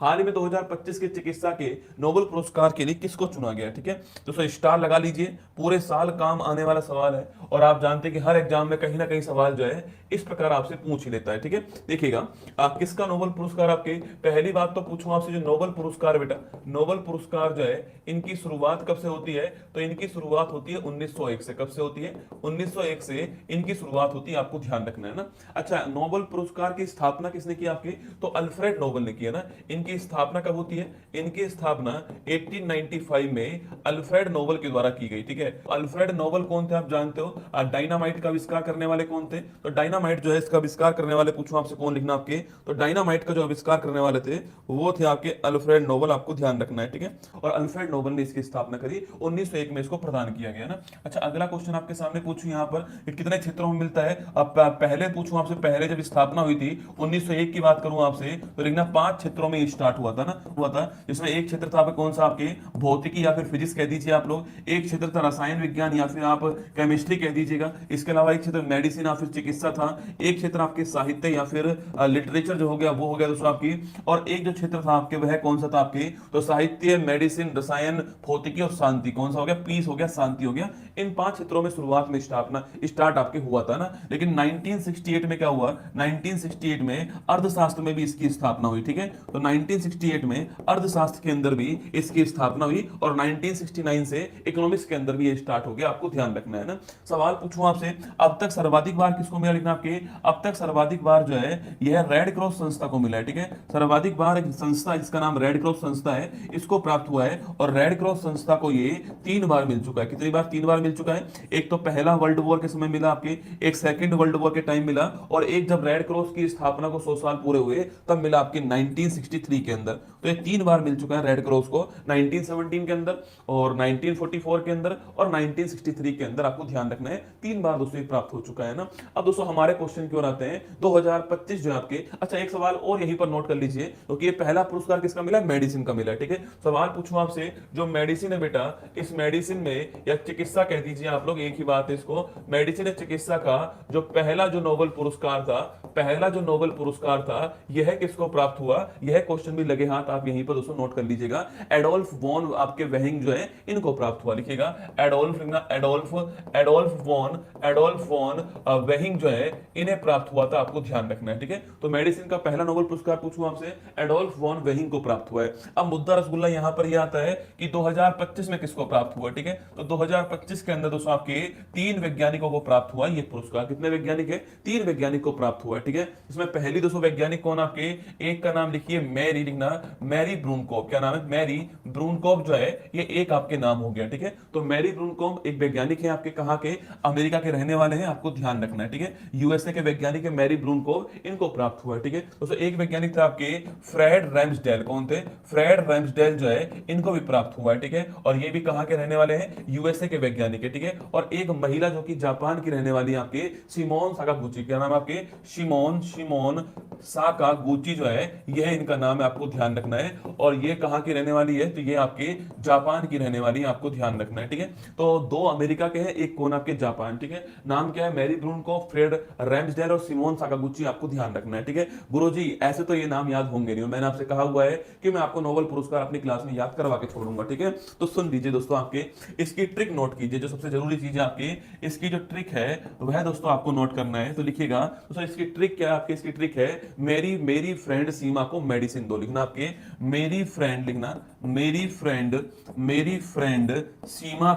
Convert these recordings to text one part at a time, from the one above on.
हाल ही में 2025 के चिकित्सा के नोबेल पुरस्कार के लिए किसको चुना गया, ठीक है। दोस्तों स्टार लगा लीजिए, पूरे साल काम आने वाला सवाल है और आप जानते हैं कि हर एग्जाम में कहीं ना कहीं सवाल जो है इस प्रकार आपसे पूछ ही लेता है, ठीक है। देखिएगा किसका नोबेल पुरस्कार, आपके पहली बात तो पूछूं आपसे, जो नोबेल पुरस्कार बेटा, नोबेल पुरस्कार जो है इनकी शुरुआत कब से होती है, तो इनकी शुरुआत होती है 1901 से। कब से होती है? 1901 से इनकी शुरुआत होती है, आपको ध्यान रखना है ना। अच्छा, नोबेल पुरस्कार की स्थापना किसने की आपकी, तो अल्फ्रेड नोबेल ने की है ना। इनकी स्थापना कब होती है? इनकी स्थापना 1895 में अल्फ्रेड नोबेल के द्वारा की गई, ठीक है। अल्फ्रेड नोबेल कौन थे आप जानते हो? डायनामाइट का आविष्कार करने वाले कौन थे? तो डायनामाइट जो है इसका आविष्कार करने वाले, पूछूं आपसे कौन लिखना आपके, तो डायनामाइट का जो आविष्कार करने वाले थे वो थे आपके अल्फ्रेड नोबेल, आपको ध्यान रखना है, ठीक है। और अल्फ्रेड नोबेल ने इसकी स्थापना करी, 1901 में इसको प्रदान किया गया ना। अच्छा, अगला क्वेश्चन आपके सामने पूछूं यहाँ पर कि कितने क्षेत्रों में मिलता है। अब पहले पूछूं आपसे, पहले जब स्थापना हुई थी 1901 की बात करूं आपसे, तो लिखना 5 क्षेत्रों में स्टार्ट हुआ था ना, हुआ था। जिसमें एक क्षेत्र था आपके कौन सा, आपके भौतिकी या फिर फिजिक्स कह दीजिए आप लोग, एक क्षेत्र था रसायन विज्ञान या फिर आप केमिस्ट्री कह दीजिएगा, इसके अलावा एक क्षेत्र मेडिसिन या फिर चिकित्सा था, एक क्षेत्र आपके साहित्य या फिर लिटरेचर जो हो गया वो हो गया दोस्तों आपकी, और एक जो क्षेत्र था आपके वह कौन सा था आपके, तो साहित्य, मेडिसिन, रसायन, भौतिकी और शांति, कौन सा हो गया, पीस हो गया, शांति हो गया। इन 5 क्षेत्रों में शुरुआत में स्टार्ट आपके हुआ था ना। लेकिन 1968 में क्या हुआ, 1968 में अर्थशास्त्र में भी इसकी स्थापना हुई, ठीक है। तो 1968 में अर्थशास्त्र के अंदर भी इसकी स्थापना हुई और 1969 से इकोनॉमिक्स के अंदर भी ये स्टार्ट हो गया, आपको ध्यान रखना है ना। सवाल पूछूं आपसे, अब तक सर्वाधिक बार किसको मिला, लिखना आपके, अब तक सर्वाधिक बार जो है यह रेड क्रॉस संस्था को मिला है, ठीक है। सर्वाधिक बार एक संस्था जिसका नाम रेड क्रॉस संस्था है इसको प्राप्त हुआ है, और रेड क्रॉस संस्था को ये 3 बार मिल चुका है। कितनी बार? 3 बार मिल चुका है। एक तो पहला वर्ल्ड वॉर के समय मिला आपके, एक सेकंड वर्ल्ड वॉर के टाइम मिला, और एक जब रेड क्रॉस की स्थापना को 100 साल पूरे हुए तब मिला आपके 1963 के अंदर। तो ये 3 बार मिल चुका है रेड क्रॉस को, 1917 के अंदर और 1944 के अंदर और 1963 के अंदर, आपको ध्यान रखना है 3 बार दोस्तों ये प्राप्त हो चुका है ना। अब दोस्तों हमारे क्वेश्चन क्यों आते हैं 2025 जो है आपके। अच्छा, एक सवाल और यहीं पर नोट कर लीजिए, क्योंकि ये पहला पुरस्कार किसका मिला, मेडिसिन का मिला, ठीक है। सवाल पूछूं आपसे, जो मेडिसिन है बेटा, इस मेडिसिन में या चिकित्सा कह दीजिए आप लोग, एक ही बात है इसको, मेडिसिन या चिकित्सा का जो पहला जो नोबेल पुरस्कार था, पहला जो नोबेल पुरस्कार था यह किसको प्राप्त हुआ, यह क्वेश्चन भी लगे हाथ आप यहीं पर दोस्तों नोट कर लीजिएगा। एडोल्फ वॉन आपके वेहिंग जो है इनको प्राप्त हुआ, लिखिएगा एडोल्फ, एडोल्फ वॉन वेहिंग जो है इन्हें प्राप्त हुआ था, आपको ध्यान रखना है, ठीक है। तो मेडिसिन का पहला नोबेल पुरस्कार पूछूं आपसे, एडोल्फ वॉन वेहिंग को प्राप्त हुआ है। अब मुद्दा रसगुल्ला यहां पर यह आता है कि 2025 में किसको प्राप्त हुआ, ठीक है। तो 2025 के अंदर दोस्तों आपके 3 वैज्ञानिकों को प्राप्त हुआ ये पुरस्कार। कितने वैज्ञानिक है? 3 वैज्ञानिक को प्राप्त हुआ है, ठीक है। इसमें पहली दोस्तों वैज्ञानिक कौन आपके, एक का नाम लिखिए मैरी, लिखना मैरी ब्रूनकॉप। क्या नाम है? मैरी ब्रूनकॉप जो है ये एक आपके नाम हो गया, ठीक है। तो मैरी ब्रूनकॉप एक वैज्ञानिक है आपके, कहां के, अमेरिका के रहने वाले हैं, आपको ध्यान रखना है, ठीक है। यूएसए के वैज्ञानिक है मैरी ब्रूनकॉप, इनको प्राप्त हुआ है, ठीक है। दोस्तों एक वैज्ञानिक था आपके फ्रेड रैम्सडेल, कौन थे? फ्रेड रैम्सडेल जो है इनको भी प्राप्त हुआ है, ठीक है। और ये भी कहां के रहने वाले हैं? यूएसए के वैज्ञानिक है, ठीक है। और एक महिला जो कि जापान की रहने वाली है आपके, शिमोन साकागुची। क्या नाम है आपके? शिमोन साकागुची जो है यह इनका नाम है, आपको ध्यान रखना है। और ये कहां की रहने वाली है? तो ये आपके जापान की रहने वाली है, आपको ध्यान रखना है, ठीक है। तो 2 अमेरिका के हैं, एक कौन आपके जापान, ठीक है। नाम क्या है? मैरी ब्रूनकॉप, फ्रेड रैम्सडेल और शिमोन साकागुची, आपको ध्यान रखना है, ठीक है। गुरुजी ऐसे तो ये नाम याद होंगे नहीं, मैंने आपसे कहा हुआ है कि मैं आपको नोबेल पुरस्कार अपनी क्लास में याद करवा के छोड़ूंगा, ठीक है। तो सुन लीजिए दोस्तों, आपके इसकी ट्रिक नोट कीजिए, जो सबसे जरूरी चीज है आपकी इसकी जो ट्रिक है वह दोस्तों आपको नोट करना है। तो लिखिएगा दोस्तों, इसकी ट्रिक क्या है आपकी, इसकी ट्रिक है मेरी फ्रेंड सीमा को मेडिसिन दो। लिखना आपके मेरी फ्रेंड, लिखना मेरी फ्रेंड सीमा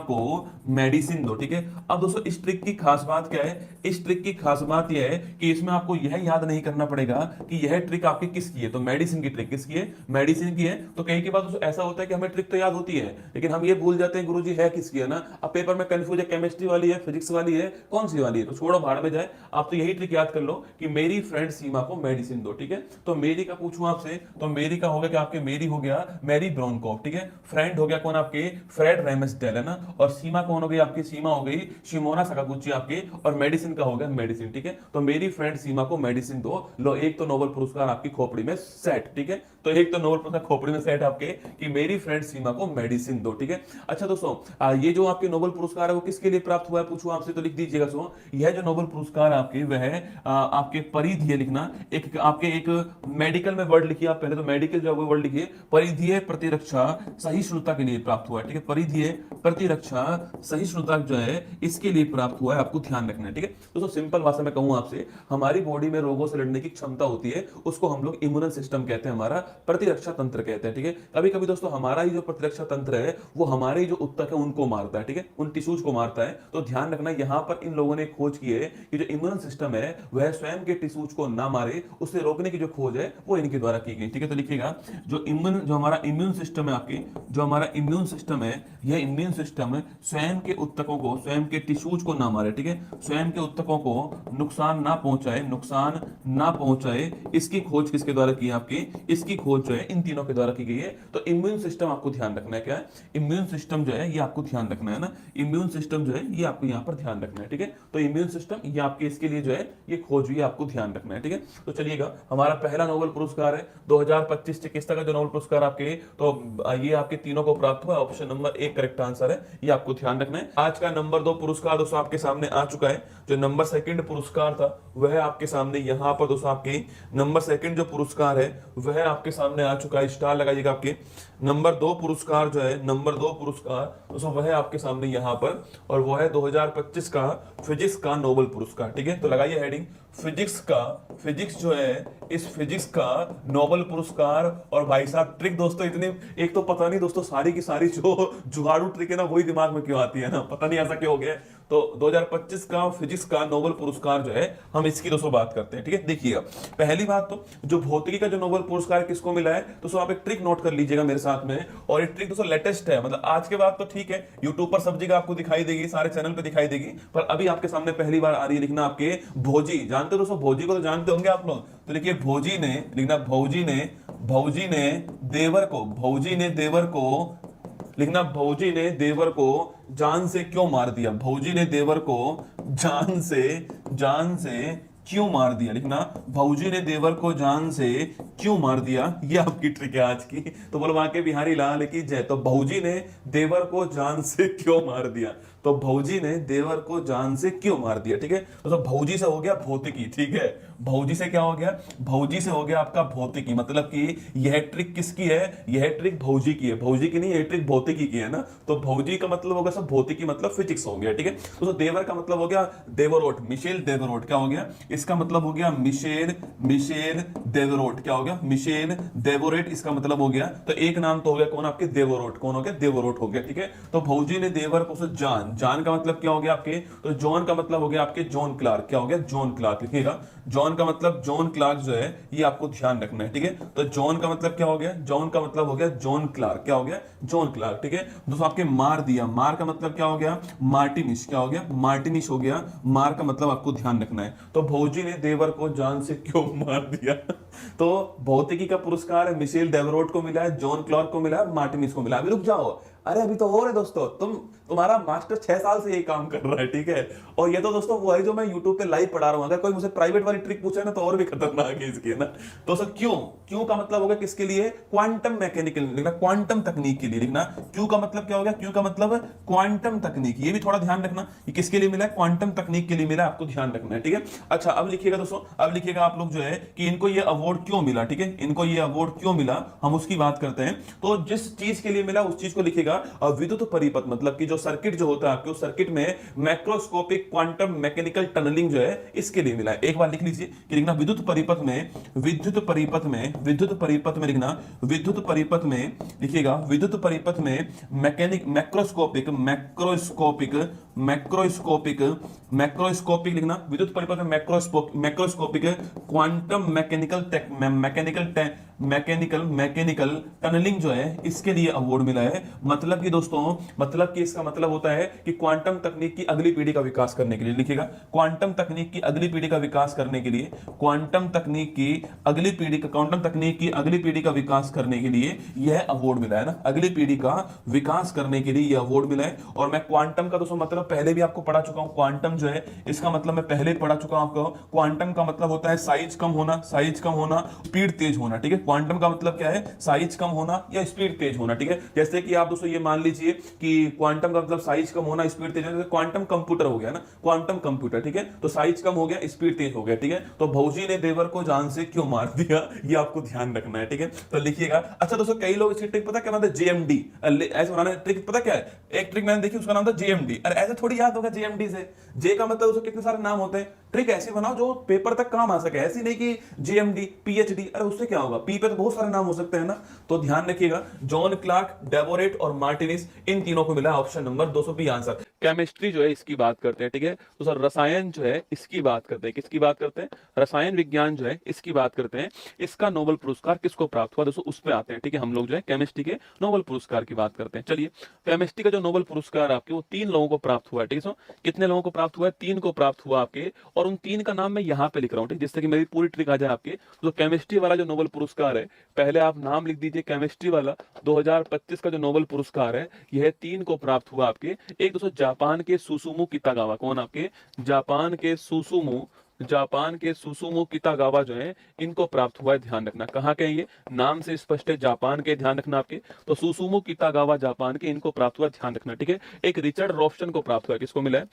को मेडिसिन दो, ठीक है। अब दोस्तों इस ट्रिक की खास बात क्या है? इस ट्रिक की खास बात यह है कि इसमें आपको यह याद नहीं करना पड़ेगा कि यह ट्रिक आपकी किसकी है। तो मेडिसिन की ट्रिक किसकी है? मेडिसिन की है। तो कई के बाद दोस्तों ऐसा होता है कि हमें ट्रिक तो याद होती है लेकिन हम ये भूल जाते हैं गुरुजी है किसकी है ना। अब पेपर में कंफ्यूज है, केमिस्ट्री वाली है, फिजिक्स वाली है, कौन सी वाली है? तो छोड़ो, भाड़ में जाए। आप तो यही ट्रिक याद कर लो कि मेरी फ्रेंड सीमा को मेडिसिन दो, ठीक है। तो मेरी का पूछूं आपसे, तो मेरी का हो गया कि आपके मेरी हो गया मैरी ब्रोनकॉफ, ठीक है। फ्रेंड हो गया कौन आपके? फ्रेड रैम्सडेल, है ना। और सीमा कौन हो गई आपकी? सीमा हो गई शिमोना साकागुची आपके। और मेडिसिन का हो गया मेडिसिन, ठीक है। तो मेरी फ्रेंड सीमा को मेडिसिन दो। लो, एक तो नोबेल पुरस्कार आपकी खोपड़ी में सेट, ठीक है। तो एक तो नोबेल पुरस्कार खोपड़ी में सेट आपके कि मेरी फ्रेंड सीमा को मेडिसिन दो, ठीक है। अच्छा दोस्तों, ये जो आपके नोबेल पुरस्कार है वो किसके लिए प्राप्त हुआ है पूछूं आपसे, तो लिख दीजिएगा। सो यह जो नोबेल पुरस्कार आपके वह आपके परिधीय, लिखना एक आपके एक मेडिकल मेडिकल में वर्ड लिखिए आप, पहले तो मेडिकल जो वर्ड लिखिए, परिधीय प्रतिरक्षा सहिष्णुता के लिए प्राप्त हुआ है, ठीक है, परिधीय प्रतिरक्षा सहिष्णुता जो है इसके लिए प्राप्त हुआ है, आपको ध्यान रखना है, ठीक है। दोस्तों सिंपल भाषा में कहूं आपसे, हमारी बॉडी में रोगों से लड़ने की क्षमता होती है, उसको हम लोग इम्यून सिस्टम कहते हैं, हमारा प्रतिरक्षा तंत्र कहते हैं, ठीक है। कभी कभी दोस्तों हमारा ही जो प्रतिरक्षा तंत्र है वो हमारे जो उत्तक है उनको मारता है, ठीक है, उन टिश्यूज को मारता है। तो ध्यान रखना, यहां पर इन लोगों ने खोज की है कि जो इम्यून सिस्टम है वह स्वयं के टिश्यूज को ना मारे, उसे रोकने की जो खोज है वो इनके द्वारा की गई, ठीक है। तो लिखिएगा जो हमारा इम्यून सिस्टम है, आपके जो हमारा इम्यून सिस्टम है, यह इम्यून सिस्टम स्वयं के उत्तकों को, स्वयं के टिश्यूज को ना मारे, ठीक है, स्वयं के उत्तकों को नुकसान ना पहुंचाए, इसकी खोज किसके द्वारा की है आपकी, इसकी खोज जो है इन तीनों के द्वारा की गई है। तो इम्यून सिस्टम आपको ध्यान रखना है, क्या है इम्यून सिस्टम जो है ये आपको ध्यान रखना है ना, इम्यून सिस्टम जो है ये आपको यहाँ पर ध्यान रखना है, ठीक है। तो इम्यून सिस्टम ये आपके इसके लिए जो है ये खोज हुई, आपको ध्यान रखना है, ठीक है। तो चलिएगा, हमारा पहला नोबेल पुरस्कार है 2025 चिकित्सा का जो नोबेल पुरस्कार आपके, तो ये आपके तीनों को प्राप्त हुआ, ऑप्शन नंबर 1 करेक्ट आंसर है, ये आपको ध्यान रखना है। आज का नंबर 2 पुरस्कार दोस्तों आपके सामने आ चुका है। जो नंबर 2 पुरस्कार था वह आपके सामने यहाँ पर दोस्तों आपके नंबर 2 जो पुरस्कार है वह आपके सामने आ चुका है, स्टार लगाइएगा। आपके नंबर 2 पुरस्कार जो है, नंबर 2 पुरस्कार दोस्तों वह आपके सामने यहाँ पर, और वो है 2025 का फिजिक्स का नोबेल पुरस्कार, ठीक है। तो लगाइए हेडिंग फिजिक्स जो है, इस फिजिक्स का नोबेल पुरस्कार। और भाई साहब ट्रिक दोस्तों इतनी, एक तो पता नहीं दोस्तों सारी की सारी जो जुगाड़ू ट्रिक है ना वही दिमाग में क्यों आती है ना, पता नहीं ऐसा क्यों हो गया। तो 2025 का फिजिक्स का नोबेल पुरस्कार जो है हम इसकी दोस्तों बात करते हैं, ठीक है। देखिएगा, पहली बात तो जो भौतिकी का जो नोबेल पुरस्कार किसको मिला है, तो आप एक ट्रिक नोट कर लीजिएगा मेरे साथ में। और ये ट्रिक दोस्तों लेटेस्ट है, मतलब आज के बाद तो ठीक है यूट्यूब पर सब जगह आपको दिखाई देगी, सारे चैनल पे दिखाई देगी, पर अभी आपके सामने पहली बार आ रही है। लिखना आपके भोजी, जानते हो दोस्तों भोजी को, तो जानते होंगे आप लोग। तो देखिए भोजी ने लिखना, भौजी ने देवर को जान से क्यों मार दिया, भौजी ने देवर को जान से क्यों मार दिया, लिखना भौजी ने देवर को जान से क्यों मार दिया, ये आपकी ट्रिक है आज की। तो बोलो वहां के बिहारी लाल की जय। तो भौजी ने देवर को जान से क्यों मार दिया, तो भौजी ने देवर को जान से क्यों मार दिया, ठीक है। तो भौजी से हो गया भौतिकी, ठीक है, भौजी से क्या हो गया, भौजी से हो गया आपका भौतिकी, मतलब कि यह ट्रिक किसकी है, यह ट्रिक भौजी की है, भौजी की नहीं, यह ट्रिक भौतिकी की है ना। तो भौजी का मतलब होगा सब भौतिकी मतलब फिजिक्स हो गया, ठीक है। तो देवर का मतलब हो गया देवरोट, मिशेल देवरोट, क्या हो गया, इसका मतलब हो गया मिशेल देवरोट, क्या हो गया, मिशेल देवोरेट, इसका मतलब हो गया। तो एक नाम तो हो गया कौन, आपके देवरोट, कौन हो गया, देवरोट हो गया, ठीक है। तो भौजी ने देवर को जान का मतलब क्या हो गया आपके, तो जॉन का मतलब हो गया आपके जॉन क्लार्क, क्या हो गया, जॉन क्लार्क, लिखिएगा जॉन का मतलब जॉन क्लार्क जो है ये आपको ध्यान रखना है, ठीक है। तो जॉन का मतलब क्या हो गया, जॉन का मतलब हो गया जॉन क्लार्क, क्या हो गया, जॉन क्लार्क, ठीक है। दोस्तों आपके मार दिया, मार का मतलब क्या हो गया, मार्टिनिश, क्या हो गया, मार्टिनिश हो गया, मार का मतलब आपको ध्यान रखना है। तो भौजी ने देवर को जान से क्यों मार दिया तो भौतिकी का पुरस्कार है मिशेल देवरोट को मिला है, जॉन क्लार्क को मिला है, मार्टिनिश को मिला। अभी रुक जाओ, अरे अभी तो और है दोस्तों, तुम्हारा मास्टर 6 साल से ये काम कर रहा है, ठीक है। और ये तो दोस्तों वो है जो मैं यूट्यूब पे लाइव पढ़ा रहा हूं, अगर कोई मुझे प्राइवेट वाली ट्रिक पूछे ना तो और भी खतरनाक है इसकी, है ना। तो सर क्यों का मतलब होगा किसके लिए, क्वांटम मैकेनिकल, लिखना क्वांटम तकनीक के लिए, लिखना क्यों का मतलब क्या हो गया, क्यों का मतलब क्वांटम तकनीक, ये भी थोड़ा ध्यान रखना, ये किसके लिए मिला है, क्वांटम तकनीक के लिए मिला, आपको ध्यान रखना है, ठीक है। अच्छा अब लिखिएगा दोस्तों, अब लिखिएगा आप लोग जो है कि इनको ये अवार्ड क्यों मिला, ठीक है, इनको ये अवार्ड क्यों मिला हम उसकी बात करते हैं। तो जिस चीज के लिए मिला उस चीज को लिखिएगा विद्युत परिपथ, मतलब कि जो सर्किट जो होता है आपके, उस सर्किट में मैक्रोस्कोपिक क्वांटम मैकेनिकल टनलिंग जो है इसके लिए मिला है। एक बार लिख लीजिए कि लिखना विद्युत परिपथ में लिखना विद्युत परिपथ में लिखिएगा, विद्युत परिपथ में मैक्रोस्कोपिक लिखना, विद्युत परिपथ में मैक्रोस्कोपिक क्वांटम मैकेनिकल टनलिंग जो है इसके लिए अवार्ड मिला है। मतलब कि दोस्तों, मतलब कि इसका मतलब होता है कि क्वांटम तकनीक की अगली पीढ़ी का विकास करने के लिए, लिखिएगा क्वांटम तकनीक की अगली पीढ़ी का विकास करने के लिए, क्वांटम तकनीक की अगली पीढ़ी का विकास करने के लिए यह अवार्ड मिला है ना, अगली पीढ़ी का विकास करने के लिए यह अवार्ड मिला है। और मैं क्वांटम का दोस्तों मतलब पहले भी आपको पढ़ा चुका हूं, क्वांटम जो है इसका मतलब मैं पहले ही पढ़ा चुका हूं आपको। क्वांटम का मतलब होता है साइज कम होना, साइज कम होना, स्पीड तेज होना, ठीक है। क्वांटम का मतलब क्या है, साइज कम होना या स्पीड तेज होना, ठीक है। जैसे कि आप दोस्तों ये मान लीजिए कि क्वांटम का मतलब साइज कम होना, स्पीड तेज होना, क्वांटम कंप्यूटर हो गया ना, क्वांटम कंप्यूटर, ठीक है। तो साइज कम हो गया, स्पीड तेज हो गया, ठीक है। तो भौजी ने देवर को जान से क्यों मार दिया, ये आपको ध्यान रखना है, ठीक है। तो लिखिएगा। अच्छा दोस्तों, कई लोग इसकी ट्रिक पता क्या बनाते हैं, जेएमडी ऐसे बनाने ट्रिक पता क्या है, एक ट्रिक मैंने देखी उसका नाम था जेएमडी। अरे ऐसे थोड़ी याद होगा जेएमडी से, जे का मतलब उसके कितने सारे नाम होते हैं। ट्रिक ऐसी बनाओ जो पेपर तक काम आ सके, ऐसी नहीं कि जेएमडी पीएचडी, अरे उससे क्या होगा, पी पे तो बहुत सारे नाम हो सकते हैं ना। तो ध्यान रखिएगा, जॉन क्लार्क, डेबोरेट और मार्टिनिस, इन तीनों को मिला ऑप्शन नंबर 220 आंसर। केमिस्ट्री जो है इसकी बात करते हैं, ठीक है। तो सर रसायन जो है इसकी बात करते हैं, किसकी बात करते हैं, रसायन विज्ञान जो है इसकी बात करते हैं। इसका नोबेल पुरस्कार किसको प्राप्त हुआ, दोस्तों उस पे आते हैं, ठीक है। हम लोग जो है केमिस्ट्री के नोबेल पुरस्कार की बात करते हैं। चलिए, केमिस्ट्री का जो नोबेल पुरस्कार आपके वो 3 लोगों को प्राप्त हुआ है, ठीक है। कितने लोगों को प्राप्त हुआ है, 3 को प्राप्त हुआ आपके, और उन 3 का नाम मैं यहाँ पे लिख रहा हूँ, ठीक, जिससे कि मेरी पूरी ट्रिक आ जाए आपके। तो केमिस्ट्री वाला जो नोबेल पुरस्कार है, पहले आप नाम लिख दीजिए, केमिस्ट्री वाला 2025 का जो नोबेल पुरस्कार है यह 3 को प्राप्त हुआ आपके। एक दोस्तों जापान के सुसुमु कितागावा, कौन आपके, जापान के सुसुमु कितागावा जो है इनको प्राप्त हुआ है। ध्यान रखना कहाँ के, ये नाम से स्पष्ट है, जापान के, ध्यान रखना आपके। तो सुसुमु कितागावा जापान के, इनको प्राप्त हुआ, ध्यान रखना, ठीक है। एक रिचर्ड रॉब्सन को प्राप्त हुआ, किसको मिला है,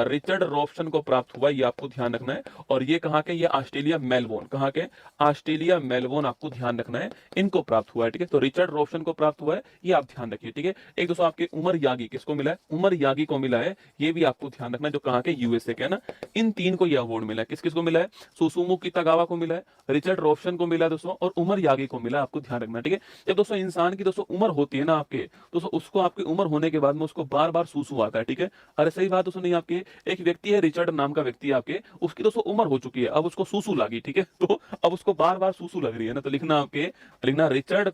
रिचर्ड रॉब्सन को प्राप्त हुआ, ये आपको ध्यान रखना है। और ये कहाँ के, ये ऑस्ट्रेलिया मेलबोर्न, कहाँ के, ऑस्ट्रेलिया मेलबोर्न, आपको ध्यान रखना है, इनको प्राप्त हुआ है, ठीक है। तो रिचर्ड रॉब्सन को प्राप्त हुआ है, ये आप ध्यान रखिए, ठीक है। एक दोस्तों आपके उमर यागी, किसको मिला है, उमर यागी को मिला है, ये भी आपको ध्यान रखना है, जो कहाँ के, यूएसए के, है ना। इन 3 को ये अवार्ड मिला है, किस किस को मिला है, सुसुमु कितागावा को मिला है, रिचर्ड रॉब्सन को मिला है दोस्तों, और उमर यागी को मिला, आपको ध्यान रखना, ठीक है। जब दोस्तों इंसान की दोस्तों उम्र होती है ना आपके, दोस्तों उसको आपकी उम्र होने के बाद में उसको बार बार सूसू आता है, ठीक है। अरे सही बात दोस्तों नहीं, आपके एक व्यक्ति है, रिचर्ड नाम का व्यक्ति है आपके, उसकी दोस्तों उम्र हो चुकी है, अब उसको सूसू लगी, ठीक है। तो अब उसको बार बार सूसू लग रही है ना, तो लिखना आपके, लिखना रिचर्ड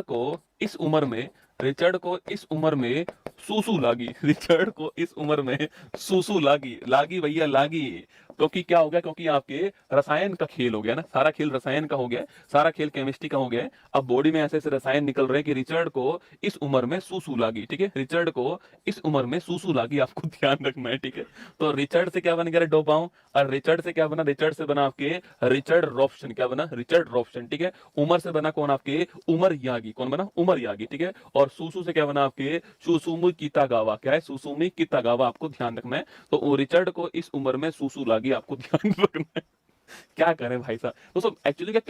को इस उम्र में, रिचर्ड को इस उम्र में सूसू लागी, रिचर्ड को इस उम्र में सूसू लागी, लागी भैया लागी। क्योंकि क्या हो गया, क्योंकि आपके रसायन का खेल हो गया ना, सारा खेल रसायन का हो गया, सारा खेल केमिस्ट्री का हो गया। अब बॉडी में ऐसे ऐसे रसायन निकल रहे हैं कि रिचर्ड को इस उम्र में सूसू लागी, ठीक है। रिचर्ड को इस उम्र में सूसू लागी, आपको ध्यान रखना है, ठीक है। तो रिचर्ड से क्या बन गया, डोपाऊं, और रिचर्ड से क्या बना, रिचर्ड से बना आपके रिचर्ड रॉब्सन, क्या बना, रिचर्ड रॉब्सन, ठीक है। उमर से बना कौन आपके, उमर यागी, कौन बना, उमर यागी, ठीक है। और सूसू से क्या बना आपके, सुसुमु कितागावा, क्या है, सुसुमु कितागावा, आपको ध्यान रखना है। तो रिचर्ड को इस उम्र में सूसू लागी, आपको ध्यान रखना है। क्या करें भाई साहब दोस्तों, एक्चुअली क्या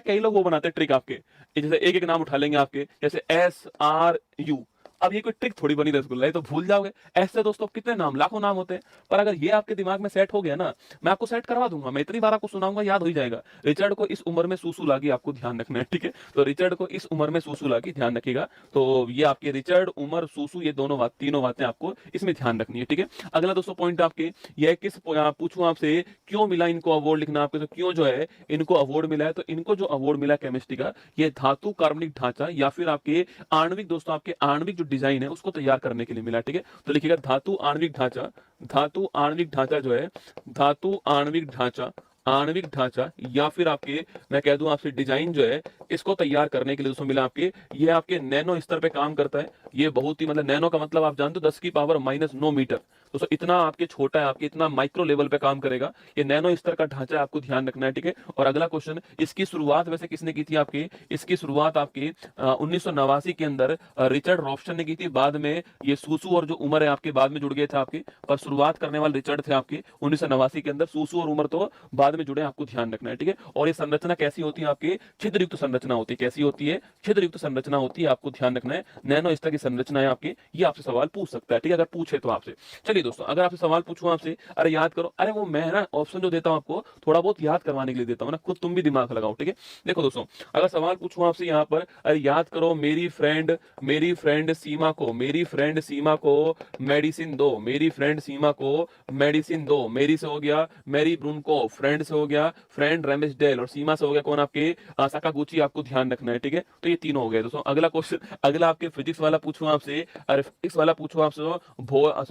कई लोग वो बनाते हैं ट्रिक आपके, जैसे एक एक नाम उठा लेंगे आपके, जैसे SRU। अब ये कोई ट्रिक थोड़ी बनी रसगुल्ला, ये तो भूल जाओगे। ऐसे दोस्तों कितने नाम, लाखों नाम होते हैं, पर अगर ये आपके दिमाग में सेट हो गया ना, मैं आपको सेट करवा दूंगा, मैं इतनी बार आपको सुनाऊंगा, याद हो ही जाएगा। रिचर्ड को इस उम्र में सूसू लागी, आपको ध्यान रखना है, ठीक है। तो रिचर्ड को इस उम्र में सूसू लागी, ध्यान रखिएगा। तो ये आपके रिचर्ड, उमर, सूसू, ये तीनों बातें आपको इसमें ध्यान रखनी है, ठीक है। अगला दोस्तों पॉइंट आपके यह किस, पूछूं आपसे, क्यों मिला इनको अवार्ड, लिखना आपके। तो क्यों जो है इनको अवार्ड मिला है, तो इनको जो अवार्ड मिला केमिस्ट्री का, ये धातु कार्बनिक ढांचा या फिर आपके आणविक, दोस्तों आपके आणविक जो डिजाइन है उसको तैयार करने के लिए मिला, ठीक है। तो लिखिएगा धातु आणविक ढांचा, धातु आणविक ढांचा जो है, धातु आणविक ढांचा, आणविक ढांचा, या फिर आपके मैं कह दूं आपसे डिजाइन जो है, इसको तैयार करने के लिए दोस्तों मिला आपके। ये आपके नैनो स्तर पे काम करता है, ये बहुत ही, मतलब नैनो का मतलब आप जानते हो 10 की पावर -9 मीटर, दोस्तों इतना आपके छोटा है, आपके इतना माइक्रो लेवल पे काम करेगा, ये नैनो स्तर का ढांचा, आपको ध्यान रखना है, ठीक है। और अगला क्वेश्चन, इसकी शुरुआत वैसे किसने की थी आपकी, इसकी शुरुआत आपकी 1989 के अंदर रिचर्ड रॉब्सन ने की थी। बाद में ये सूसू और जो उमर है आपके बाद में जुड़ गए थे आपके, पर शुरुआत करने वाले रिचर्ड थे आपके 1989 के अंदर, सूसू और उमर तो बाद में जुड़े, आपको ध्यान रखना है, ठीक है। और ये संरचना कैसी होती है आपकी, छिद्रयुक्त संरचना होती है, कैसी होती है, छिद्रयुक्त संरचना होती है, आपको ध्यान रखना है। नैनो स्तर की संरचना है आपकी, ये आपसे सवाल पूछ सकता है, ठीक है, अगर पूछे तो आपसे। चलिए दोस्तों, अगर आपसे सवाल पूछूं आपसे, अरे याद करो, अरे वो मैं ना ऑप्शन जो देता हूं आपको थोड़ा बहुत याद करवाने के लिए देता हूं ना, खुद तुम भी दिमाग लगाओ, ठीक है। देखो दोस्तों, अगर सवाल पूछूं आपसे यहाँ पर, अरे याद करो, मेरी फ्रेंड सीमा को, मेरी फ्रेंड सीमा को मेडिसिन दो, मेरी फ्रेंड सीमा को मेडिसिन दो, मेरी से हो गया मैरी ब्रूनको, फ्रेंड से हो गया फ्रेंड रेमिसडेल, और सीमा से हो गया कौन आपके, साकागुची, आपको ध्यान रखना है, ठीक है। तो ये तीनों हो गए दोस्तों। अगला क्वेश्चन, अगला आपके फिजिक्स वाला पूछूं आपसे, अरे फिजिक्स वाला पूछूं आपसे,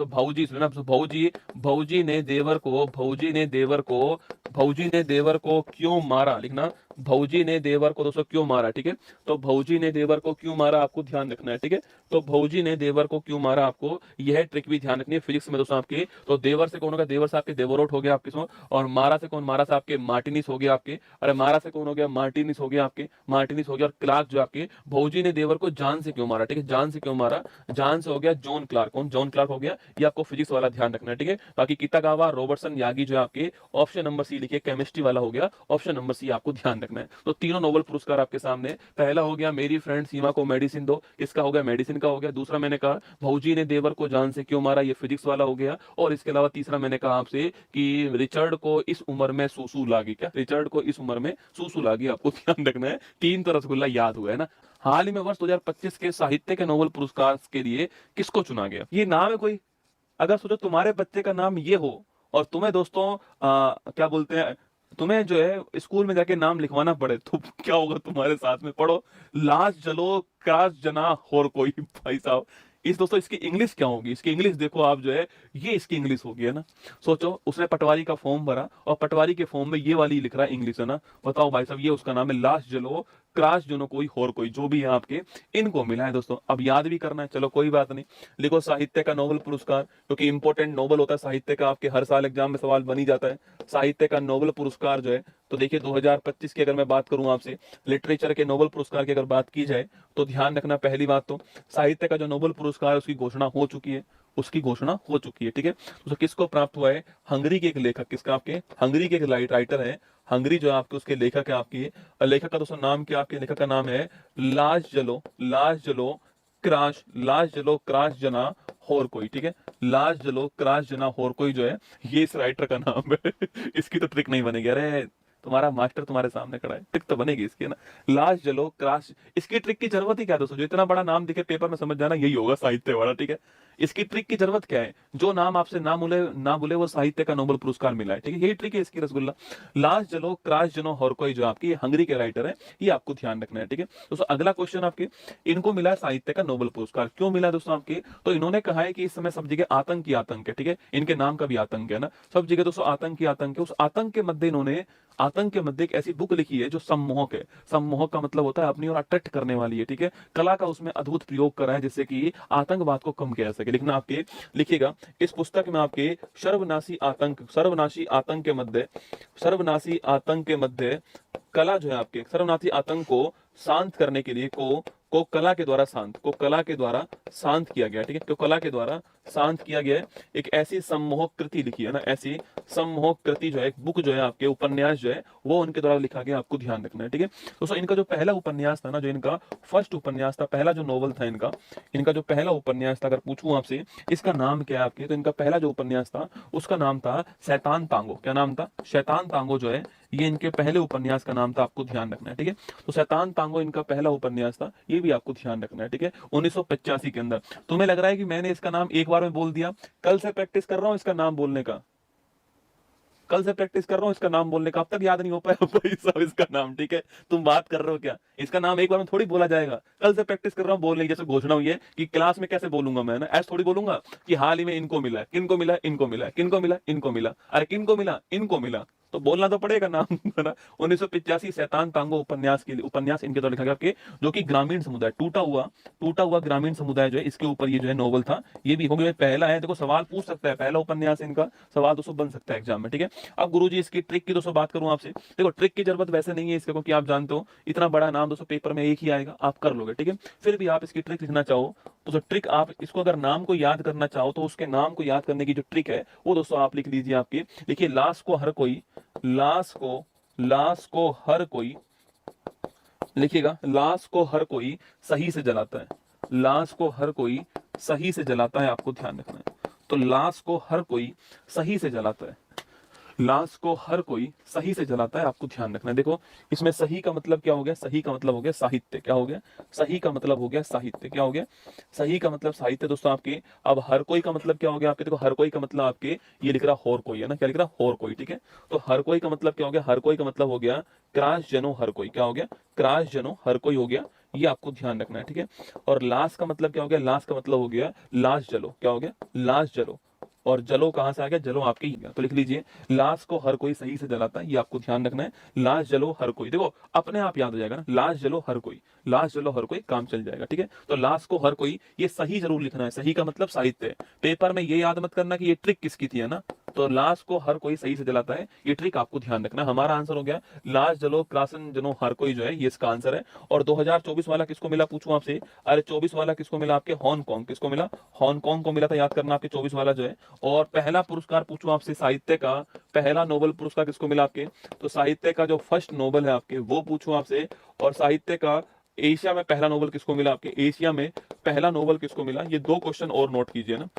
भौजी सुना, भौजी ने देवर को क्यों मारा, लिखना, भौजी ने देवर को दोस्तों क्यों मारा, ठीक है। तो भौजी ने देवर को क्यों मारा आपको ध्यान रखना है, ठीक है। तो भौजी ने देवर को क्यों मारा, आपको यह ट्रिक भी ध्यान रखनी है फिजिक्स में दोस्तों आपके। तो देवर से कौन होगा, देवर से आपके देवरोट हो गया आपके सो, और मारा से कौन, मारा से आपके मार्टिनिस हो गया आपके, अरे मारा से कौन हो गया, मार्टिनिस हो गया आपके, मार्टिनिस हो गया। और क्लार्क जो आपके, भौजी ने देवर को जान से क्यों मारा, ठीक है, जान से क्यों मारा, जान से हो गया जॉन क्लार्क, कौन, जॉन क्लार्क हो गया। ये आपको फिजिक्स वाला ध्यान रखना है, ठीक है। बाकी कितागावा, रॉबर्टसन, यागी जो है आपके, ऑप्शन नंबर सी लिखिए, केमिस्ट्री वाला हो गया, ऑप्शन नंबर सी आपको ध्यान रखना है। तो तीनों नोबेल पुरस्कार आपके सामने, पहला हो गया मेरी फ्रेंड सीमा को मेडिसिन दो, इसका हो गया मेडिसिन का हो गया। दूसरा मैंने कहा भौजी ने देवर को जान से क्यों मारा, ये फिजिक्स वाला हो गया। और इसके अलावा तीसरा मैंने कहा आपसे कि रिचर्ड को इस उम्र में सूसू लागी, क्या, रिचर्ड को इस उम्र में सूसू लागी, आपको ध्यान रखना है। तीन तो रसगुल्ला याद हुआ है ना। हाल ही में वर्ष 2025 के साहित्य के नोबेल पुरस्कार के लिए किसको चुना गया, ये नाम है कोई, अगर सोचो तुम्हारे बच्चे का नाम ये हो और तुम्हें दोस्तों क्या बोलते हैं, तुम्हें जो है स्कूल में जाके नाम लिखवाना पड़े तो क्या होगा तुम्हारे साथ में, पढ़ो, लाश जलो क्रास जना और कोई, भाई साहब इस दोस्तों इसकी इंग्लिश क्या होगी, इसकी इंग्लिश देखो आप जो है, ये इसकी इंग्लिश होगी है ना। सोचो उसने पटवारी का फॉर्म भरा और पटवारी के फॉर्म में ये वाली लिख रहा है इंग्लिश है ना, बताओ भाई साहब, ये उसका नाम है लाश जलो क्रास जनो कोई और कोई, जो भी है आपके, इनको मिला है दोस्तों। अब याद भी करना है, चलो कोई बात नहीं, लिखो साहित्य का नोबेल पुरस्कार, क्योंकि इंपॉर्टेंट नोबेल होता है साहित्य का, आपके हर साल एग्जाम में सवाल बन ही जाता है। साहित्य का नोबेल पुरस्कार जो है, तो देखिए 2025 की अगर मैं बात करूं आपसे, लिटरेचर के नोबेल पुरस्कार की अगर बात की जाए, तो ध्यान रखना पहली बात तो साहित्य का जो नोबेल पुरस्कार है उसकी घोषणा हो चुकी है, उसकी घोषणा हो चुकी है, ठीक है। तो किसको प्राप्त हुआ है, हंगरी के एक लेखक, किसका, आपके हंगरी के एक राइटर है, हंगरी जो है आपके, उसके लेखक है आपकी, लेखक का दोस्तों नाम क्या, आपके लेखक का नाम है लाश जलो, लाश जलो क्राश, लाश जलो क्राश जना और कोई, ठीक है, लाश जलो क्राश जना और कोई जो है, ये इस राइटर का नाम है। इसकी तो ट्रिक नहीं बनेगी, अरे तुम्हारा मास्टर तुम्हारे सामने खड़ा है, ट्रिक तो बनेगी इसकी ना, लाश जलो क्राश, इसकी ट्रिक की जरूरत ही क्या है दोस्तों, जो इतना बड़ा नाम दिखे पेपर में समझ जाना यही होगा साहित्य वाला, ठीक है। इसकी ट्रिक की जरूरत क्या है, जो नाम आपसे ना बोले वो साहित्य का नोबेल पुरस्कार मिला है, ठीक है, यही ट्रिक है इसकी रसगुल्ला। लाश जलो क्राश जनो और कोई जो आपकी हंगरी के राइटर है, ये आपको ध्यान रखना है, ठीक है। दोस्तों अगला क्वेश्चन आपके, इनको मिला साहित्य का नोबेल पुरस्कार, क्यों मिला दोस्तों आपके, तो इन्होंने कहा है कि इस समय सब जगह आतंक ही आतंक है, ठीक है, इनके नाम का भी आतंक है ना, सब जगह दोस्तों आतंक ही आतंक है। उस आतंक के मध्य इन्होंने, आतंक के मध्य एक ऐसी बुक लिखी है जो सम्मोहक है, सम्मोहक का मतलब होता है अपनी ओर अट्रैक्ट करने वाली है, ठीक है, कला का उसमें अद्भुत प्रयोग करा है जिससे कि आतंकवाद को कम किया जा सके। लिखना आपके, लिखिएगा इस पुस्तक में आपके सर्वनाशी आतंक, सर्वनाशी आतंक के मध्य, सर्वनाशी आतंक के मध्य कला जो है आपके, सर्वनाशी आतंक को शांत करने के लिए को कला के द्वारा शांत, को कला के द्वारा शांत किया गया, ठीक है, तो कला के द्वारा शांत किया गया है। एक ऐसी सम्मोहक कृति लिखी है ना, ऐसी सम्मोहक कृति जो है, एक बुक जो है आपके, उपन्यास जो है वो उनके द्वारा लिखा गया, आपको ध्यान रखना है, ठीक है। दोस्तों इनका जो पहला उपन्यास था ना, जो इनका फर्स्ट उपन्यास था, पहला जो नोवेल था इनका, इनका जो पहला उपन्यास था, अगर पूछूं आपसे इसका नाम क्या है आपके, तो इनका पहला जो उपन्यास था उसका नाम था शैतान तांगो, क्या नाम था, शैतान तांगो जो है, ये इनके पहले उपन्यास का नाम था, आपको ध्यान रखना है, ठीक है। तो शैतान तांगो इनका पहला उपन्यास था, ये भी आपको ध्यान रखना है, ठीक है, 1985 के अंदर। तुम्हें लग रहा है कि मैंने इसका नाम एक बार में बोल दिया, कल से प्रैक्टिस कर रहा हूं इसका नाम बोलने का, कल से प्रैक्टिस कर रहा हूं इसका नाम बोलने का, अब तक याद नहीं हो पाया भाई साहब इसका नाम, ठीक है, तुम बात कर रहे हो क्या, इसका नाम एक बार में थोड़ी बोला जाएगा, कल से प्रैक्टिस कर रहा हूं बोलने की, जैसे घोषणा हुई है कि क्लास में कैसे बोलूंगा मैं ना, ऐसे थोड़ी बोलूंगा कि हाल ही में इनको मिला है, किनको मिला, इनको मिला, किनको मिला, इनको मिला, अरे किनको मिला, इनको मिला, तो बोलना तो पड़ेगा नाम, है ना। 1985 शैतान तांगो उपन्यास के लिए, उपन्यास इनके द्वारा लिखा गया आपके, जो कि ग्रामीण समुदाय, टूटा हुआ ग्रामीण समुदाय जो है, इसके ऊपर ये जो है नोवेल था, ये भी हो गया पहला है, देखो सवाल पूछ सकता है, पहला उपन्यास इनका, सवाल दोस्तों बन सकता है एग्जाम में, ठीक है। अब गुरुजी इसकी ट्रिक की दोस्तों बात करूं आपसे, देखो ट्रिक की जरूरत वैसे नहीं है इसका, क्योंकि आप जानते हो इतना बड़ा नाम दोस्तों पेपर में एक ही आएगा, आप कर लोगे, ठीक है। फिर भी आप इसकी ट्रिक लिखना चाहो तो ट्रिक, आप इसको अगर नाम को याद करना चाहो तो उसके नाम को याद करने की जो ट्रिक है वो दोस्तों आप लिख लीजिए आपकी, देखिए लाश को हर कोई, लाश को हर कोई, लिखिएगा लाश को हर कोई सही से जलाता है, लाश को हर कोई सही से जलाता है, आपको ध्यान रखना है। तो लाश को हर कोई सही से जलाता है, लाश को हर कोई सही से जलाता है, आपको ध्यान रखना है। देखो इसमें सही का मतलब क्या हो गया, सही का मतलब हो गया साहित्य, क्या हो गया, सही का मतलब हो गया साहित्य, क्या हो गया, सही का मतलब साहित्य दोस्तों आपके। अब हर कोई का मतलब क्या हो गया आपके, देखो हर कोई का मतलब आपके, ये लिख रहा और कोई है ना, क्या लिख रहा और कोई, ठीक है। तो हर कोई का मतलब क्या हो गया, हर कोई का मतलब हो गया क्रास जनो हर कोई, क्या हो गया, क्रास जनो हर कोई हो गया, ये आपको ध्यान रखना है, ठीक है। और लाश का मतलब क्या हो गया, लाश का मतलब हो गया लाश जलो, क्या हो गया, लाश जलो, और जलो कहां से आ गया, जलो आपके ही गया। तो लिख लीजिए लाश को हर कोई सही से जलाता है, ये आपको ध्यान रखना है। लाश जलो हर कोई, देखो अपने आप याद हो जाएगा ना, लाश जलो हर कोई, लाश जलो हर कोई, काम चल जाएगा। ठीक है, तो लाश को हर कोई, ये सही जरूर लिखना है, सही का मतलब साहित्य। पेपर में ये याद मत करना कि ये ट्रिक किसकी थी, है ना। तो लाश को हर कोई सही से जलाता है, ये ट्रिक आपको ध्यान रखना। हमारा आंसर हो गया लाश जलो क्लासन जनो हर कोई, जो है ये इसका आंसर है। और 2024 वाला किसको मिला पूछूं आपसे, अरे 24 वाला किसको मिला आपके, हांगकांग, किसको मिला, हांगकांग को मिला था, याद करना आपके 24 वाला जो है। और पहला पुरस्कार पूछूं आपसे साहित्य का, पहला नोबेल पुरस्कार किसको मिला आपके, तो साहित्य का जो फर्स्ट नोबेल है आपके वो पूछूं आपसे। और साहित्य का एशिया में पहला नोबेल किसको मिला आपके, एशिया में पहला नोबेल किसको मिला, ये दो क्वेश्चन और नोट कीजिए ना।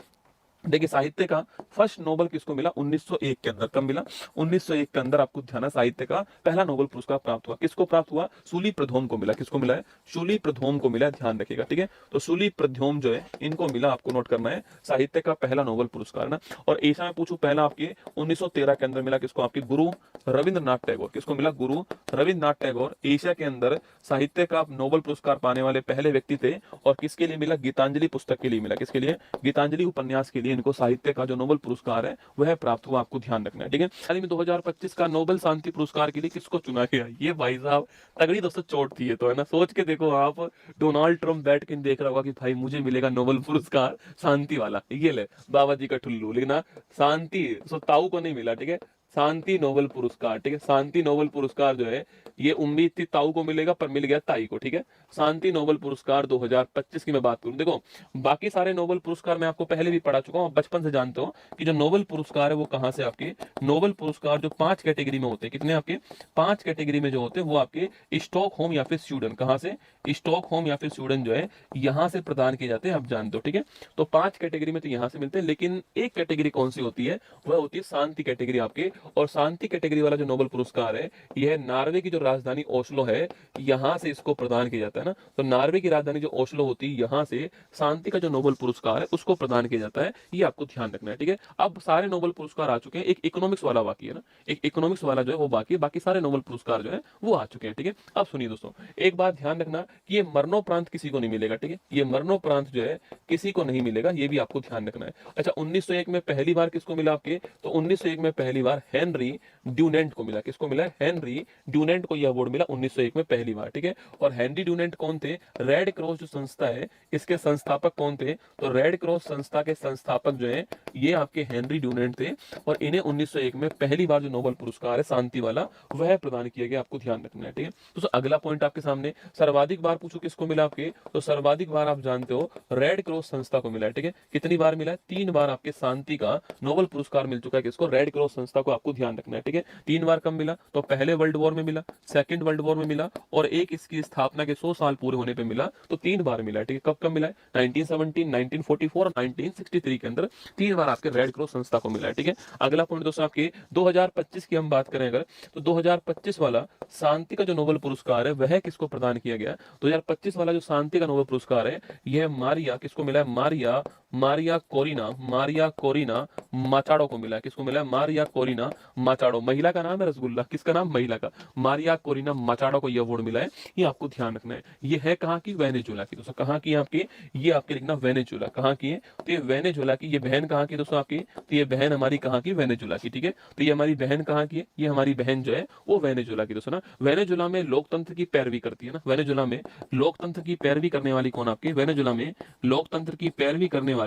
देखिए साहित्य का फर्स्ट नोबेल किसको मिला, 1901 के अंदर। कब मिला, 1901 के अंदर आपको ध्यान है, साहित्य का पहला नोबेल पुरस्कार प्राप्त हुआ, किसको प्राप्त हुआ, शूली प्रधोम को मिला। किसको मिला है, शूली प्रधोम को मिला, ध्यान रखिएगा। ठीक है, तो शूली प्रधोम जो है इनको मिला, आपको नोट करना है, साहित्य का पहला नोबेल पुरस्कार ना। और एशिया में पूछू पहला आपके 1913 के अंदर मिला, किसको, आपके गुरु रविंद्रनाथ टैगोर। किसको मिला, गुरु रविंद्रनाथ टैगोर एशिया के अंदर साहित्य का नोबेल पुरस्कार पाने वाले पहले व्यक्ति थे। और किसके लिए मिला, गीतांजलि पुस्तक के लिए मिला, किसके लिए, गीतांजलि उपन्यास के लिए इनको साहित्य का जो नोबेल पुरस्कार है वह प्राप्त हुआ, आपको ध्यान रखना है। ठीक है, हाल ही में 2025 का नोबेल शांति पुरस्कार के लिए किसको चुना गया, ये भाई साहब तगड़ी दोस्तों चोट थी ये तो, है ना। सोच के देखो आप, डोनाल्ड ट्रम्प बैठ के देख रहा होगा कि भाई मुझे मिलेगा नोबेल पुरस्कार शांति वाला, ये ले बाबा जी का ठुल्लू, लेकिन ना शांति सो ताऊ को नहीं मिला। ठीक है, शांति नोबेल पुरस्कार, ठीक है, शांति नोबेल पुरस्कार जो है ये उम्मीद थी ताऊ को मिलेगा पर मिल गया ताई को। ठीक है, शांति नोबेल पुरस्कार 2025 की मैं बात करूं, देखो बाकी सारे नोबेल पुरस्कार मैं आपको पहले भी पढ़ा चुका हूं, बचपन से जानते हो कि जो नोबेल पुरस्कार है वो कहां से, आपके नोबेल पुरस्कार जो 5 कैटेगरी में होते हैं, कितने आपके 5 कैटेगरी में जो होते हैं वो आपके स्टॉकहोम या फिर स्वीडन, कहां से, स्टॉकहोम या फिर स्वीडन जो है यहां से प्रदान किए जाते हैं, आप जानते हो। ठीक है, तो 5 कैटेगरी में तो यहां से मिलते हैं, लेकिन एक कैटेगरी कौन सी होती है, वह होती है शांति कैटेगरी आपके। और शांति कैटेगरी वाला जो नोबेल पुरस्कार है यह नॉर्वे की जो राजधानी ओस्लो है यहां से इसको प्रदान किया जाता है ना। तो नॉर्वे की राजधानी जो ओस्लो होती है यहां से शांति का जो नोबेल पुरस्कार है उसको प्रदान किया जाता है, ये आपको ध्यान रखना है। ठीक है, अब सारे नोबेल पुरस्कार आ चुके हैं, एक इकोनॉमिक्स वाला बाकी है ना, एक इकोनॉमिक्स वाला जो है वो बाकी है, बाकी सारे नोबेल पुरस्कार जो है वो आ चुके हैं। ठीक है, अब सुनिए दोस्तों, एक बात ध्यान रखना कि ये मरणोपरांत किसी को नहीं मिलेगा। ठीक है, ये मरणोपरांत जो है किसी को नहीं मिलेगा, ये भी आपको ध्यान रखना है। अच्छा, 1901 में पहली बार किसको मिला आपके, तो 1901 में पहली बार हेनरी ड्यूनेंट को मिला। किसको मिला, हेनरी ड्यूनेंट को यह अवार्ड मिला 1901 में पहली बार। ठीक है, और हेनरी ड्यूनेंट कौन थे, रेड क्रॉस जो संस्था है इसके संस्थापक कौन थे, तो रेड क्रॉस संस्था के संस्थापक जो है ये आपके हेनरी ड्यूनेंट थे। और इन्हें 1901 में पहली बार जो नोबेल पुरस्कार है शांति वाला वह प्रदान किया गया, आपको ध्यान रखना है। ठीक है, तो अगला पॉइंट आपके सामने, सर्वाधिक बार पूछो किसको मिला आपके, तो सर्वाधिक बार आप जानते हो रेड क्रॉस संस्था को मिला है। ठीक है, कितनी बार मिला है, 3 बार आपके शांति का नोबेल पुरस्कार मिल चुका है, किसको, रेड क्रॉस संस्था को, आपको ध्यान रखना है। ठीक है, 3 बार कब मिला, तो पहले वर्ल्ड वॉर में मिला, सेकंड वर्ल्ड वॉर में मिला, और एक इसकी स्थापना के 100 साल पूरे होने पे मिला, तो 3 बार मिला है। ठीक है, कब कब मिला है, 1917, 1944 और 1963 के अंदर 3 बार आपके रेड क्रॉस संस्था को मिला है। ठीक है, अगला पॉइंट दोस्तों आपके 2025 की हम बात करें अगर, तो 2025 वाला शांति का जो नोबेल पुरस्कार है वह किसको प्रदान किया गया, 2025 वाला जो शांति का नोबेल पुरस्कार है यह मारिया, किसको मिला है, Maria Maria Corina, Maria Corina Machado को मिला है। किसको मिला है, मारिया कोरिना माचाडो, महिला का नाम है रसगुल्ला, किसका नाम, महिला का, मारिया कोरिना माचाडो को यह अवार्ड मिला है, ये आपको ध्यान रखना है। ये है कहाँ की, वेनेजुएला की दोस्तों, कहाँ की आपकी, ये आपके लिखना वेनेजुएला, कहाँ की है, तो ये वेनेजुएला की, ये बहन कहाँ की दोस्तों आपकी, तो ये बहन हमारी कहाँ की, वेनेजुएला की। ठीक है, तो ये हमारी बहन कहाँ की है, ये हमारी बहन जो है वो वेनेजुएला की दोस्तों ना। वेनेजुएला में लोकतंत्र की पैरवी करती है ना, वेनेजुएला में लोकतंत्र की पैरवी करने वाली कौन आपकी, वेनेजुएला में लोकतंत्र की पैरवी करने वाली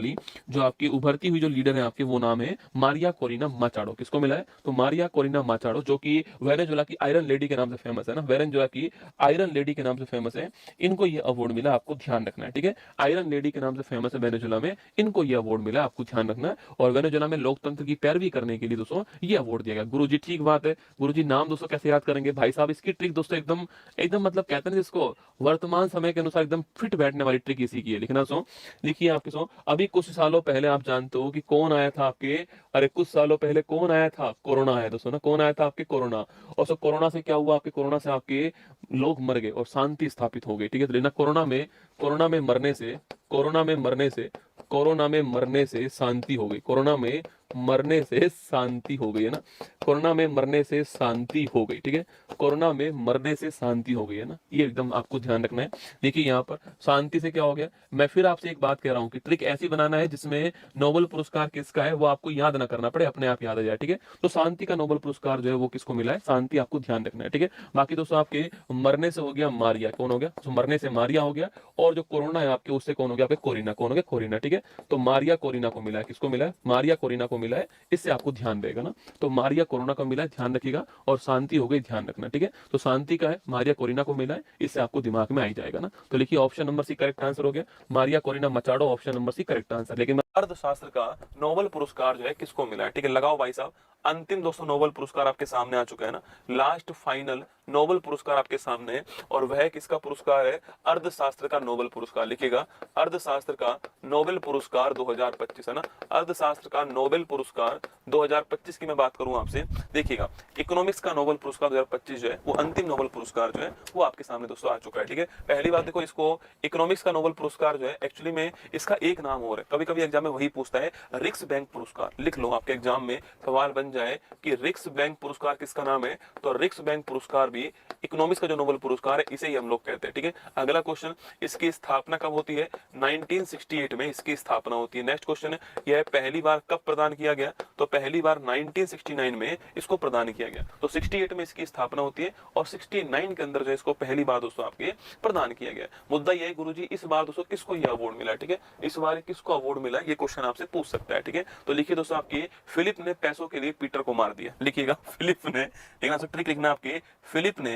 जो आपकी उभरती हुई जो लीडर है आपके वो नाम है मारिया कोरिना माचाडो। किसको मिला है, तो मारिया कोरिना माचाडो, जो कि वेनेजुएला की आयरन लेडी के नाम से फेमस है ना, वेनेजुएला की आयरन लेडी के नाम से फेमस है, इनको ये अवार्ड मिला, आपको ध्यान रखना है। ठीक है, आयरन लेडी के नाम से फेमस है वेनेजुएला में, इनको ये अवार्ड मिला, आपको ध्यान रखना है। और वेनेजुएला में लोकतंत्र की पैरवी करने के लिए दोस्तों ये अवार्ड दिया गया। गुरुजी ठीक बात है, गुरुजी नाम दोस्तों कैसे याद करेंगे भाई साहब, इसकी ट्रिक दोस्तों एकदम एकदम मतलब कहते हैं जिसको वर्तमान समय के अनुसार एकदम फिट बैठने वाली ट्रिक इसी की है। लिखना सो, लिखिए आपके सो, अभी कुछ सालों पहले आप जानते हो कि कौन आया था आपके, अरे कुछ सालों पहले कौन आया था, कोरोना आया दोस्तों ना, कौन आया था आपके, कोरोना। और सो कोरोना से क्या हुआ आपके, कोरोना से आपके लोग मर गए और शांति स्थापित हो गई। ठीक है, तो लेना कोरोना में मरने से, कोरोना में मरने से शांति हो गई, कोरोना में मरने से शांति हो गई है ना, कोरोना में मरने से शांति हो गई, ठीक है, कोरोना में मरने से शांति हो गई है ना, ये एकदम आपको ध्यान रखना है। देखिए यहाँ पर शांति से क्या हो गया, मैं फिर आपसे एक बात कह रहा हूँ कि ट्रिक ऐसी बनाना है जिसमें नोबेल पुरस्कार किसका है वो आपको याद ना करना पड़े, अपने आप याद आ जाए, ठीक है। तो शांति का नोबेल पुरस्कार जो है वो किसको मिला है, शांति, आपको ध्यान रखना है, ठीक है। बाकी दोस्तों आपके मरने से हो गया मारिया, कौन हो गया, तो मरने से मारिया हो गया, और जो कोरोना है आपके उससे कौन हो गया, आपके कोरिना, कौन हो गया, कोरिना, ठीक है। तो मारिया कोरिना को मिला है, किसको मिला है, मारिया कोरिना को मिला है, इससे आपको ध्यान रहेगा ना। तो मारिया कोरोना को मिला है, ध्यान रखिएगा, और शांति हो गई, ध्यान रखना, ठीक है। तो शांति का है, मारिया कोरिना को मिला है, इससे आपको दिमाग में आ ही जाएगा ना। तो लिखिए option number C correct answer हो गया, Maria Corina Machado, option number C correct answer. लेकिन अर्थशास्त्र का नोबेल पुरस्कार जो है किसको मिला है, ठीक है, लगाओ भाई साहब। अंतिम दोस्तों नोबेल पुरस्कार आपके सामने आ चुका है ना, लास्ट फाइनल नोबेल पुरस्कार आपके सामने है, और वह किसका पुरस्कार है, अर्थशास्त्र का नोबेल पुरस्कार। लिखिएगा अर्थशास्त्र का नोबेल पुरस्कार 2025 है ना, अर्थशास्त्र का नोबेल पुरस्कार 2025 की मैं बात करूं आपसे, देखिएगा इकोनॉमिक्स का नोबेल पुरस्कार 2025 जो है वो अंतिम नोबेल पुरस्कार जो है वो आपके सामने दोस्तों आ चुका है, ठीक है। पहली बात देखो, इसको इकोनॉमिक्स का नोबेल पुरस्कार जो है एक्चुअली में इसका एक नाम और है, कभी कभी एग्जाम में वही पूछता है, रिक्स बैंक पुरस्कार। लिख लो, आपके एग्जाम में सवाल बन जाए कि रिक्स बैंक पुरस्कार किसका नाम है, तो रिक्स बैंक पुरस्कार भी इकोनॉमिक्स का जो नोबेल पुरस्कार है इसे ही हम लोग कहते हैं, ठीक है। अगला क्वेश्चन, इसकी स्थापना कब होती है, 1968 में इसकी स्थापना होती है। नेक्स्ट क्वेश्चन, यह पहली बार कब प्रदान किया गया, तो पहली बार 1969 में इसको प्रदान किया गया। तो 68 में इसकी स्थापना होती है, और 69 के अंदर जो इसको पहली बार दोस्तों आपके प्रदान किया गया। मुद्दा यह है गुरुजी इस बार दोस्तों किसको यह अवार्ड मिला, ठीक है, इस बार किसको अवार्ड मिला, ये क्वेश्चन आपसे पूछ सकता है, ठीक है। तो लिखिए दोस्तों, आपके फिलिप ने पैसों के लिए पीटर को मार दिया। लिखिएगा फिलिप ने, लेकिन ट्रिक लिखना आपके, फिलिप ने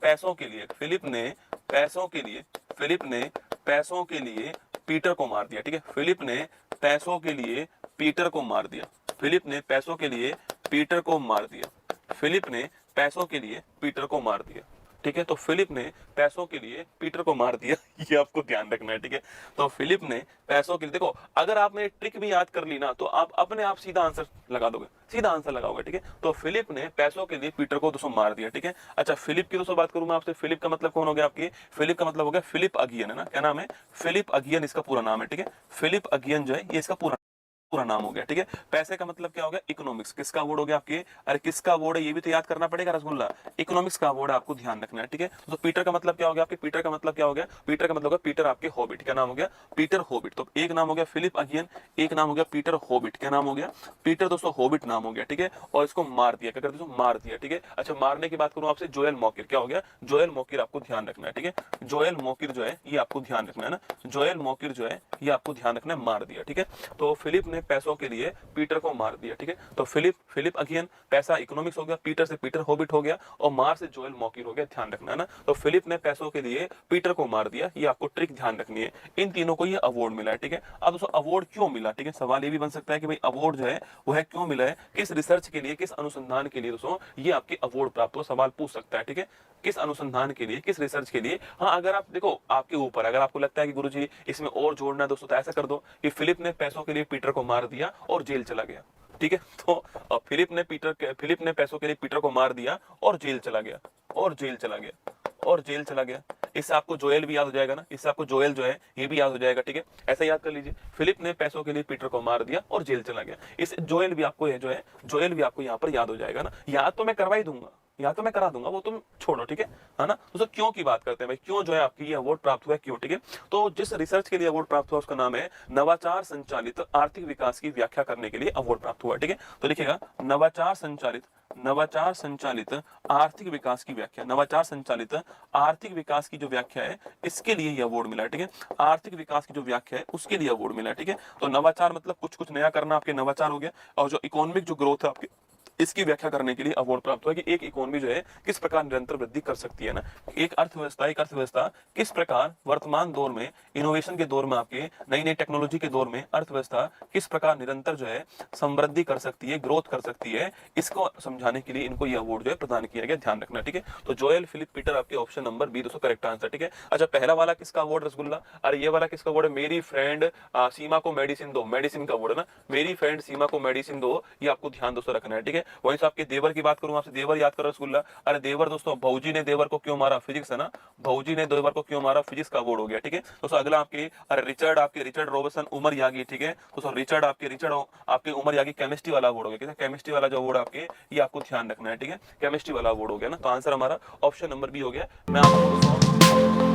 पैसों के लिए, फिलिप ने पैसों के लिए, फिलिप ने पैसों के लिए पीटर को मार दिया, ठीक है। फिलिप ने पैसों के लिए पीटर को मार दिया, फिलिप ने पैसों के लिए पीटर को मार दिया, फिलिप ने पैसों के लिए पीटर को मार दिया, ठीक है। तो फिलिप ने पैसों के लिए पीटर को मार दिया, ये आपको ध्यान रखना है, ठीक है। तो फिलिप ने पैसों के लिए, देखो अगर आपने ट्रिक भी याद कर ली ना तो आप अपने आप सीधा आंसर लगा दोगे, सीधा आंसर लगाओगे, ठीक है। तो फिलिप ने पैसों के लिए पीटर को दोस्तों मार दिया, ठीक है। अच्छा, फिलिप की दोस्तों बात करूं मैं आपसे, फिलिप का मतलब कौन हो गया आपकी, फिलिप का मतलब हो गया फिलिप अगियन, है ना, क्या नाम है, फिलिप अगियन इसका पूरा नाम है, ठीक है। फिलिप अगियन जो है ये इसका पूरा नाम हो गया, ठीक है। पैसे का मतलब क्या हो गया, इकोनॉमिक्स, किसका अवार्ड हो गया आपके, अरे किसका अवार्ड है ये भी तो याद करना पड़ेगा रसगुल्ला, इकोनॉमिक्स का अवार्ड आपको ध्यान रखना है, ठीक है। तो पीटर का मतलब क्या हो गया आपके, पीटर का मतलब क्या हो गया, पीटर का मतलब हो गया पीटर आपके हॉबिट, क्या नाम हो गया, पीटर हॉबिट। तो एक नाम हो गया फिलिप अगियन, एक नाम हो गया पीटर हॉबिट, क्या नाम हो गया, पीटर दोस्तों हॉबिट नाम हो गया, ठीक है। और इसको मार दिया, क्या करते दोस्तों, मार दिया, ठीक है। अच्छा, मारने की बात करूं आपसे, जोएल मॉकिर, क्या हो गया, जोएल मॉकिर आपको ध्यान रखना है, ठीक है। जोएल मॉकिर जो है ये आपको ध्यान रखना है ना, जोएल मॉकिर जो है ये आपको ध्यान रखना है, मार दिया, ठीक है। तो फिलिप ने पैसों के लिए पीटर को मार दिया, ठीक है। तो फिलिप अगियन, पैसा इकोनॉमिक्स हो गया, पीटर से पीटर हॉबिट हो गया, और मार से जोएल मॉकिर हो गया, ध्यान रखना है ना। तो फिलिप ने पैसों के लिए पीटर को मार दिया, ये आपको ट्रिक ध्यान रखनी है। इन तीनों को ये अवार्ड मिला है, ठीक है। अब दोस्तों अवार्ड क्यों मिला, ठीक है, सवाल ये भी बन सकता है कि भाई अवार्ड जो है वो है क्यों मिला है, किस रिसर्च के लिए, किस अनुसंधान के लिए दोस्तों ये आपके अवार्ड प्राप्त हो, सवाल पूछ सकता है, ठीक है, किस अनुसंधान के लिए, किस रिसर्च के लिए। हाँ, अगर आप देखो आपके ऊपर, अगर आपको लगता है कि गुरुजी इसमें और जोड़ना है दोस्तों, तो ऐसा कर दो कि फिलिप ने पैसों के लिए पीटर को मार दिया और जेल चला गया, ठीक है। तो फिलिप ने पैसों के लिए पीटर को मार दिया और जेल चला गया, और जेल चला गया, और जेल चला गया। इससे आपको जोएल भी याद हो जाएगा ना, इससे आपको जोएल जो है ये भी याद हो जाएगा, ठीक है। ऐसा याद कर लीजिए, फिलिप ने पैसों के लिए पीटर को मार दिया और जेल चला गया, इस जोएल भी आपको जो है जोएल भी आपको यहाँ पर याद हो जाएगा ना। याद तो मैं करवा ही दूंगा, याद तो मैं करा दूंगा, वो तुम छोड़ो, ठीक है ना। तो क्यों की बात करते हैं भाई, क्यों जो है आपकी ये अवार्ड प्राप्त हुआ है, क्यों, ठीक है। तो जिस रिसर्च के लिए अवार्ड प्राप्त हुआ उसका नाम है नवाचार संचालित आर्थिक विकास की व्याख्या करने के लिए अवार्ड प्राप्त हुआ, ठीक है। तो लिखिएगा नवाचार संचालित आर्थिक विकास की व्याख्या, नवाचार संचालित आर्थिक विकास की जो व्याख्या है इसके लिए ये अवार्ड मिला है, ठीक है। आर्थिक विकास की जो व्याख्या है उसके लिए अवार्ड मिला है, ठीक है। तो नवाचार मतलब कुछ नया करना, आपके नवाचार हो गया, और जो इकोनॉमिक जो ग्रोथ है आपके इसकी व्याख्या करने के लिए अवार्ड प्राप्त हुआ कि एक इकोनॉमी जो है किस प्रकार निरंतर वृद्धि कर सकती है ना, एक अर्थव्यवस्था किस प्रकार वर्तमान दौर में, इनोवेशन के दौर में, आपके नई नई टेक्नोलॉजी के दौर में अर्थव्यवस्था किस प्रकार निरंतर जो है समृद्धि कर सकती है, ग्रोथ कर सकती है, इसको समझाने के लिए इनको यह अवार्ड जो है प्रदान किया गया, ध्यान रखना, ठीक है। तो जोएल फिलिप पीटर आपके ऑप्शन नंबर बी दोस्तों करेक्ट आंसर, ठीक है। अच्छा, पहला वाला किसका अवार्ड रसगुल्ला, अरे ये वाला किसका अवार्ड है, मेरी फ्रेंड सीमा को मेडिसिन दो, मेडिसिन का अवार्ड है ना, मेरी फ्रेंड सीमा को मेडिसिन दो, ये आपको ध्यान दोस्तों रखना है, ठीक है। वहीं से आपके देवर की बात करूं, आपसे देवर याद करो रसगुल्ला। अरे देवर दोस्तों, भौजी ने देवर को क्यों मारा, फिजिक्स है ना, भौजी ने देवर को क्यों मारा, फिजिक्स का बोर्ड हो गया। ठीक है दोस्तों, अगला आपके अरे रिचर्ड, आपके रिचर्ड रॉबर्टसन उमर यागी। ठीक है दोस्तों, रिचर्ड आपके उमर यागी केमिस्ट्री वाला बोर्ड हो गया। केमिस्ट्री वाला जो बोर्ड आपके, ये आपको ध्यान रखना है। ठीक है, केमिस्ट्री वाला बोर्ड हो गया ना, तो आंसर हमारा ऑप्शन नंबर बी हो गया। मैं आपको